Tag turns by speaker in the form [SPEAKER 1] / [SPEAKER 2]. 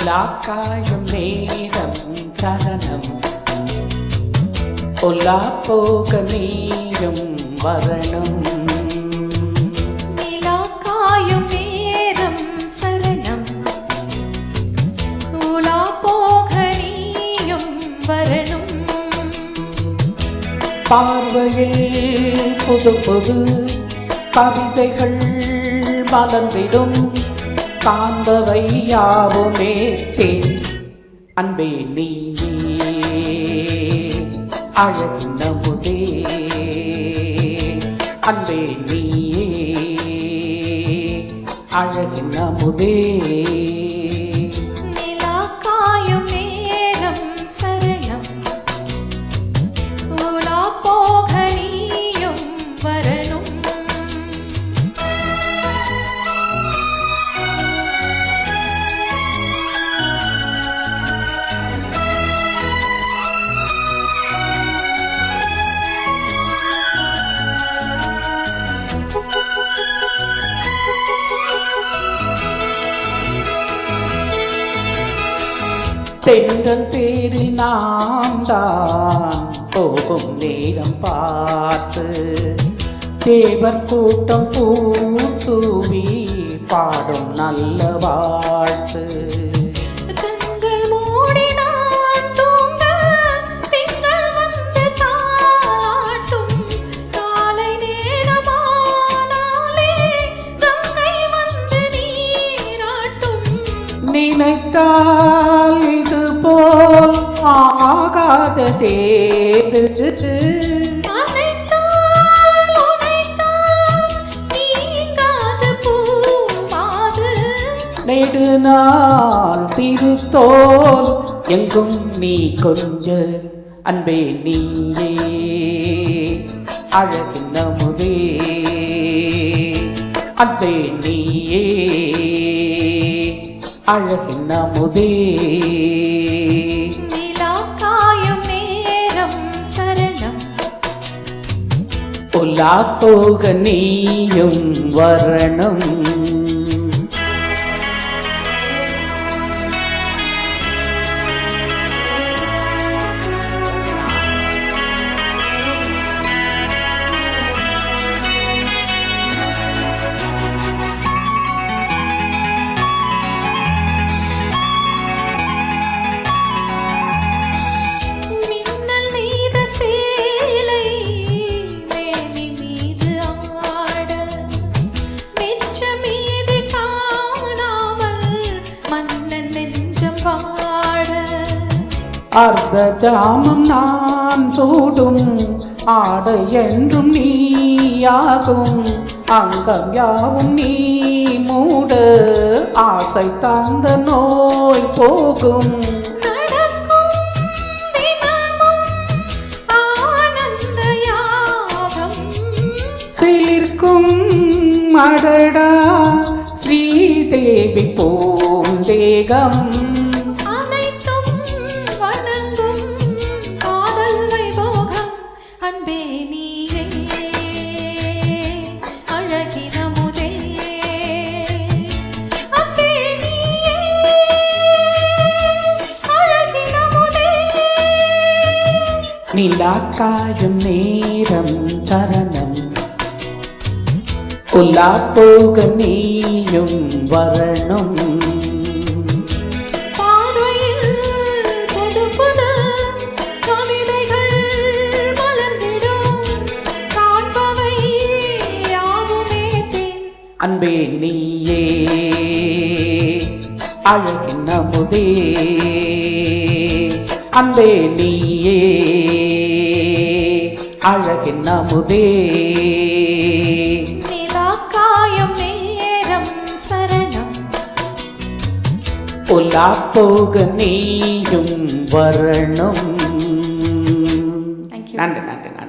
[SPEAKER 1] நிலாக்காயும் நேரம் சரணம் பொல்லா போக நீயும் வரணும்.
[SPEAKER 2] நிலாக்காயும் நேரம் சரணம் பொல்லா போக நீயும் வரணும்.
[SPEAKER 1] பார்வையில் புது புது கவிதைகள் மலர்ந்திடும் காண்பவை யாவுமே தேன் அன்பே நீயே அழகின் அமுதே அன்பே நீயே அழகின் அமுதே.
[SPEAKER 2] நிலாக்காயும் நேரம் சரணம் பொல்லா போக நீயும் வரணும்.
[SPEAKER 1] தென்றல் தேரில் நாம் தான் போகும் நேரம் பார்த்து தேவர் கூட்டம் பூத்தூவி பாடும் நல்ல வாழ்த்து.
[SPEAKER 2] கண்கள் மூடி நான் தூங்க திங்கள் வந்து தாலாட்டும். காலை நேரமானாலே கங்கை வந்து நீராட்டும்.
[SPEAKER 1] நினைத்தால் இது போல் ஆகாததேது.
[SPEAKER 2] அனைத்தால் உனைத்தான் நீங்காத பூவாது.
[SPEAKER 1] நெடுநாள் திருத்தோல் எங்கும் நீ கொஞ்ச அன்பே நீயே அழகின் அமுதே அன்பே நீயே அழகின் அமுதே.
[SPEAKER 2] நிலாக்காயும் நேரம் சரணம்
[SPEAKER 1] பொல்லா போக நீயும் வரணும்.
[SPEAKER 2] மின்னல் மீத சேலை மேனி மீது ஆட மிச்ச மீது காணாமல் மன்னன் நெஞ்சம் வாட.
[SPEAKER 1] அர்த்த ஜாமம் நான் சூடும் ஆடை என்றும் நீயாகும். அங்கம் யாவும் நீ மூட ஆசை தந்த நோய் போகும்.
[SPEAKER 2] நடக்கும் தினமும் ஆனந்த யாகம்.
[SPEAKER 1] சிலிர்க்கும் அடடா ஸ்ரீதேவி பூந்தேகம்.
[SPEAKER 2] அனைத்தும் வணங்கும் காதல் வைபோகம். அன்பே நீயே அழகின் அமுதே அன்பே நீயே அழகின் அமுதே.
[SPEAKER 1] நிலாக்காயும் நேரம் சரணம் பொல்லா போக நீயும் வரணும்.
[SPEAKER 2] பார்வையில் புது புது கவிதைகள் மலர்ந்திடும் காண்பவை யாவுமே தேன்
[SPEAKER 1] அன்பே நீயே அழகின் அமுதே அன்பே நீயே அழகின் அமுதே.
[SPEAKER 2] நிலாக்காயும் நேரம் சரணம்
[SPEAKER 1] பொல்லா போக நீயும் வரணும்.
[SPEAKER 2] Thank you.
[SPEAKER 1] நன்றி நன்றி நன்றி.